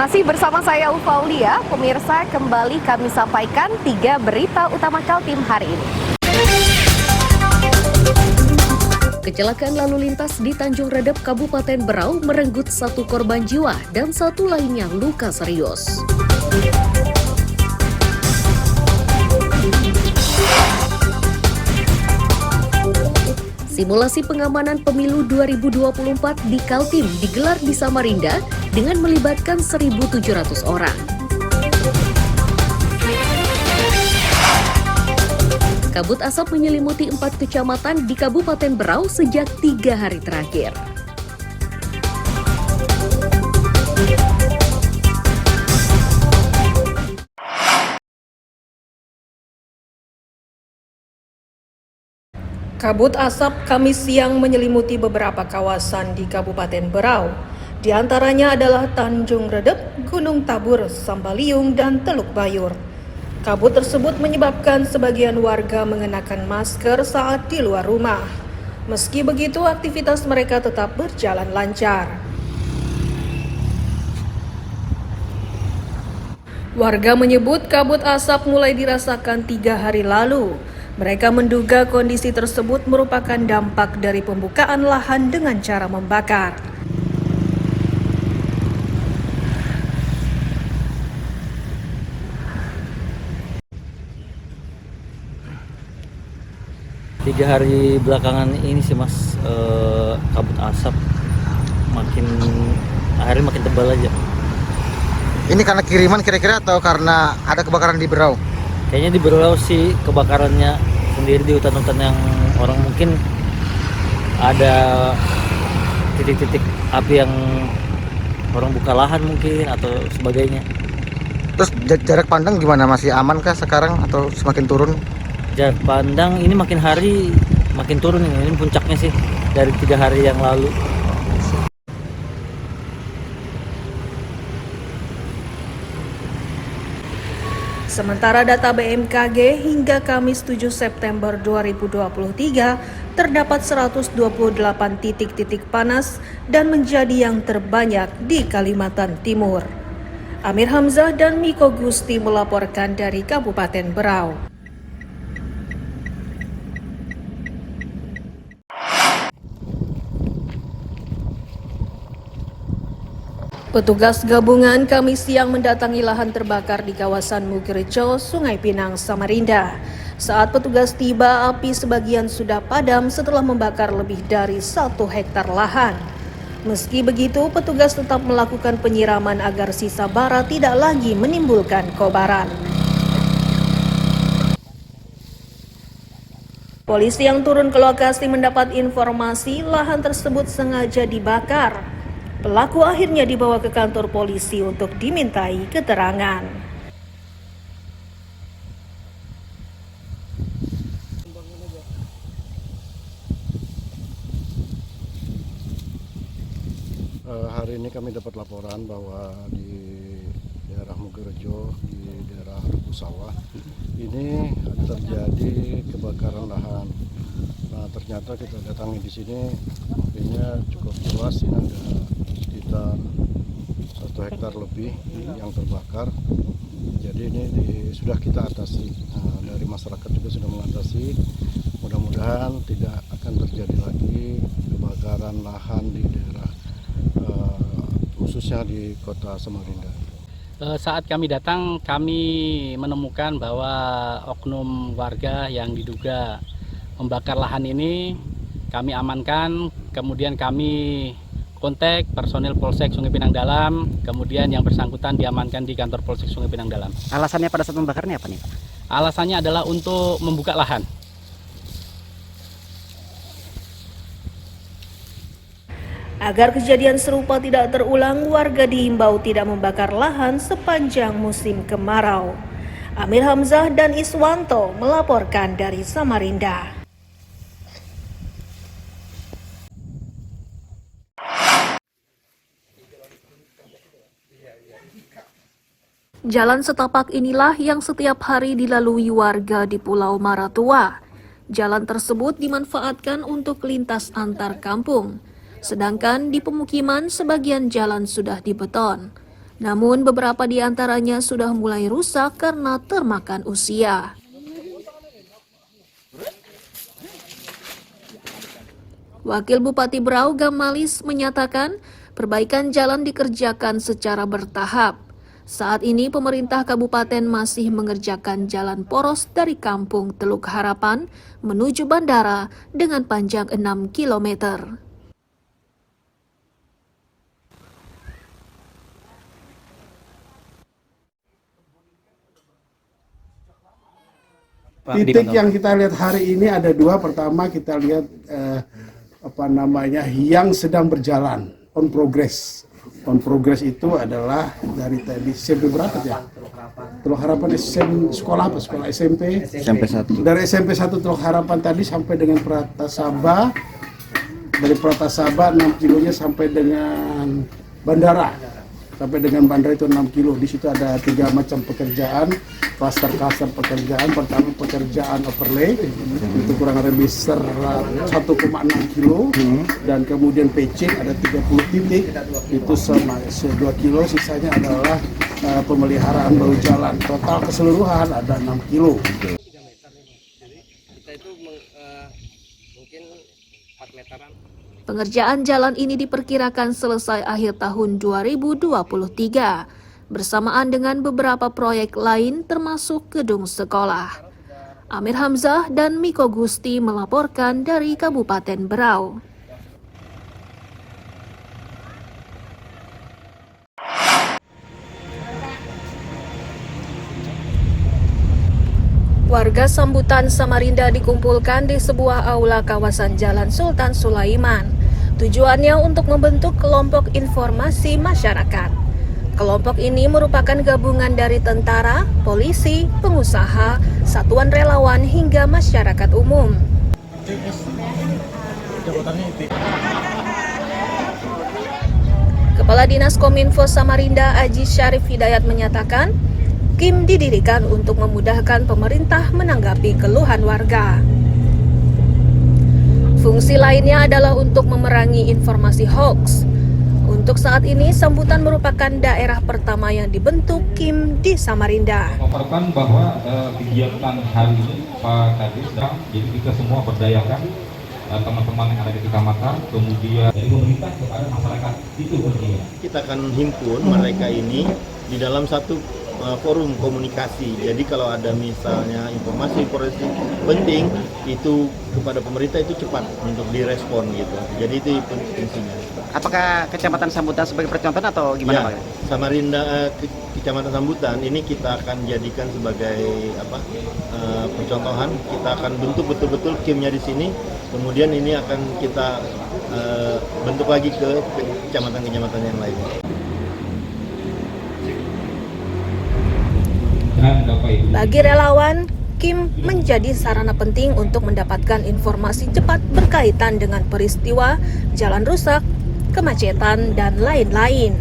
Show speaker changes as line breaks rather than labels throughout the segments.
Masih bersama saya Ufaulia, pemirsa kembali kami sampaikan 3 berita utama Kaltim hari ini. Kecelakaan lalu lintas di Tanjung Redep, Kabupaten Berau merenggut 1 korban jiwa dan 1 lainnya luka serius. Simulasi pengamanan pemilu 2024 di Kaltim digelar di Samarinda dengan melibatkan 1.700 orang. Kabut asap menyelimuti 4 kecamatan di Kabupaten Berau sejak 3 hari terakhir.
Kabut asap Kamis siang menyelimuti beberapa kawasan di Kabupaten Berau. Di antaranya adalah Tanjung Redep, Gunung Tabur, Sambaliung, dan Teluk Bayur. Kabut tersebut menyebabkan sebagian warga mengenakan masker saat di luar rumah. Meski begitu, aktivitas mereka tetap berjalan lancar. Warga menyebut kabut asap mulai dirasakan 3 hari lalu. Mereka menduga kondisi tersebut merupakan dampak dari pembukaan lahan dengan cara membakar.
Tiga hari belakangan ini sih mas, kabut asap makin tebal aja.
Ini karena kiriman kira-kira atau karena ada kebakaran di Berau?
Kayaknya di Berau sih kebakarannya sendiri di hutan-hutan yang orang mungkin ada titik-titik api yang orang buka lahan mungkin atau sebagainya.
Terus jarak pandang gimana? Masih aman kah sekarang atau semakin turun?
Jarak pandang ini makin hari makin turun, ini puncaknya sih dari 3 hari yang lalu.
Sementara data BMKG hingga Kamis 7 September 2023 terdapat 128 titik-titik panas dan menjadi yang terbanyak di Kalimantan Timur. Amir Hamzah dan Miko Gusti melaporkan dari Kabupaten Berau. Petugas gabungan Kamis siang mendatangi lahan terbakar di kawasan Mugirejo, Sungai Pinang, Samarinda. Saat petugas tiba, api sebagian sudah padam setelah membakar lebih dari 1 hektar lahan. Meski begitu, petugas tetap melakukan penyiraman agar sisa bara tidak lagi menimbulkan kobaran. Polisi yang turun ke lokasi mendapat informasi lahan tersebut sengaja dibakar. Pelaku akhirnya dibawa ke kantor polisi untuk dimintai keterangan.
Hari ini kami dapat laporan bahwa di daerah Mugirejo, di daerah Ruku Sawah, ini terjadi kebakaran lahan. Nah, ternyata kita datangi di sini, apinya cukup luas, ini ada sekitar 1 hektar lebih yang terbakar. Jadi ini sudah kita atasi. Nah, dari masyarakat juga sudah mengatasi. Mudah-mudahan tidak akan terjadi lagi kebakaran lahan di daerah khususnya di kota Samarinda.
Saat kami datang, kami menemukan bahwa oknum warga yang diduga membakar lahan ini kami amankan, kemudian kami kontak personil Polsek Sungai Pinang Dalam, kemudian yang bersangkutan diamankan di kantor Polsek Sungai Pinang Dalam.
Alasannya pada saat membakarnya apa nih Pak?
Alasannya adalah untuk membuka lahan.
Agar kejadian serupa tidak terulang, warga diimbau tidak membakar lahan sepanjang musim kemarau. Amir Hamzah dan Iswanto melaporkan dari Samarinda. Jalan setapak inilah yang setiap hari dilalui warga di Pulau Maratua. Jalan tersebut dimanfaatkan untuk lintas antar kampung. Sedangkan di pemukiman sebagian jalan sudah dibeton. Namun beberapa di antaranya sudah mulai rusak karena termakan usia. Wakil Bupati Berau Gamalis menyatakan perbaikan jalan dikerjakan secara bertahap. Saat ini pemerintah kabupaten masih mengerjakan jalan poros dari Kampung Teluk Harapan menuju bandara dengan panjang 6 km.
Titik yang kita lihat hari ini ada dua. Pertama kita lihat yang sedang berjalan, on progress. On progress itu adalah dari tadi SMP berapa ya? Teluk Harapan sekolah apa? Sekolah SMP?
SMP 1.
Dari SMP 1 Teluk Harapan tadi sampai dengan Pratasaba. Dari Pratasaba 6 kilonya sampai dengan bandara. Sampai dengan bandara itu 6 kilo. Di situ ada 3 macam pekerjaan, klaster-klaster pekerjaan. Pertama pekerjaan overlay, itu kurang lebih 1,6 kilo. Dan kemudian patching ada 30 titik, itu sama 2 kilo. Sisanya adalah pemeliharaan bahu jalan. Total keseluruhan ada 6 kilo.
Pengerjaan jalan ini diperkirakan selesai akhir tahun 2023, bersamaan dengan beberapa proyek lain termasuk gedung sekolah. Amir Hamzah dan Miko Gusti melaporkan dari Kabupaten Berau. Warga sambutan Samarinda dikumpulkan di sebuah aula kawasan Jalan Sultan Sulaiman. Tujuannya untuk membentuk kelompok informasi masyarakat. Kelompok ini merupakan gabungan dari tentara, polisi, pengusaha, satuan relawan hingga masyarakat umum. Kepala Dinas Kominfo Samarinda Aji Syarif Hidayat menyatakan, KIM didirikan untuk memudahkan pemerintah menanggapi keluhan warga. Fungsi lainnya adalah untuk memerangi informasi hoax. Untuk saat ini, Sambutan merupakan daerah pertama yang dibentuk KIM di Samarinda.
Melaporkan bahwa kegiatan hari ini Pak Kadis, jadi kita semua berdayakan teman-teman yang ada di kecamatan, kemudian dari pemerintah kepada masyarakat itu berdia.
Kita akan himpun mereka ini di dalam satu forum komunikasi. Jadi kalau ada misalnya informasi penting itu kepada pemerintah itu cepat untuk direspon gitu. Jadi itu fungsinya.
Apakah Kecamatan Sambutan sebagai percontohan atau gimana Pak?
Samarinda Kecamatan Sambutan ini kita akan jadikan sebagai percontohan. Kita akan bentuk betul-betul KIM-nya di sini. Kemudian ini akan kita bentuk lagi ke kecamatan-kecamatan yang lain.
Bagi relawan, KIM menjadi sarana penting untuk mendapatkan informasi cepat berkaitan dengan peristiwa, jalan rusak, kemacetan, dan lain-lain.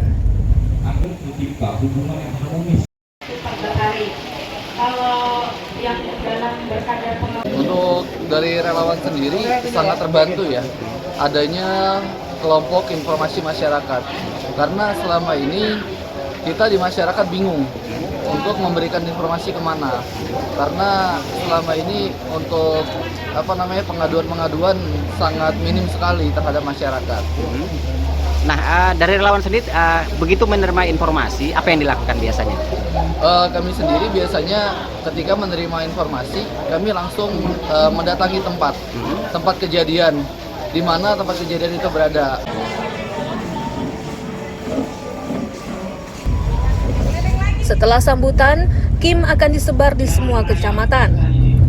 Untuk dari relawan sendiri sangat terbantu ya adanya kelompok informasi masyarakat, karena selama ini kita di masyarakat bingung untuk memberikan informasi kemana, karena selama ini untuk pengaduan-pengaduan sangat minim sekali terhadap masyarakat.
Nah, dari relawan sendiri begitu menerima informasi, apa yang dilakukan biasanya?
Kami sendiri biasanya ketika menerima informasi, kami langsung mendatangi tempat kejadian, di mana tempat kejadian itu berada.
Setelah sambutan, KIM akan disebar di semua kecamatan.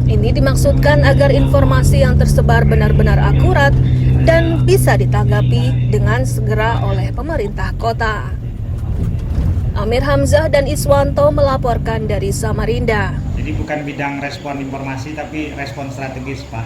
Ini dimaksudkan agar informasi yang tersebar benar-benar akurat dan bisa ditanggapi dengan segera oleh pemerintah kota. Amir Hamzah dan Iswanto melaporkan dari Samarinda.
Jadi bukan bidang respon informasi, tapi respon strategis, Pak.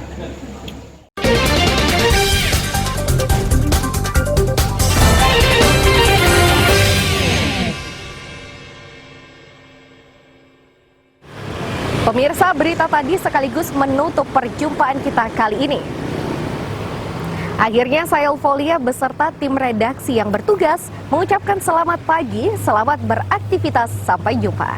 Pemirsa, berita tadi sekaligus menutup perjumpaan kita kali ini.
Akhirnya saya Eufolia beserta tim redaksi yang bertugas mengucapkan selamat pagi, selamat beraktivitas, sampai jumpa.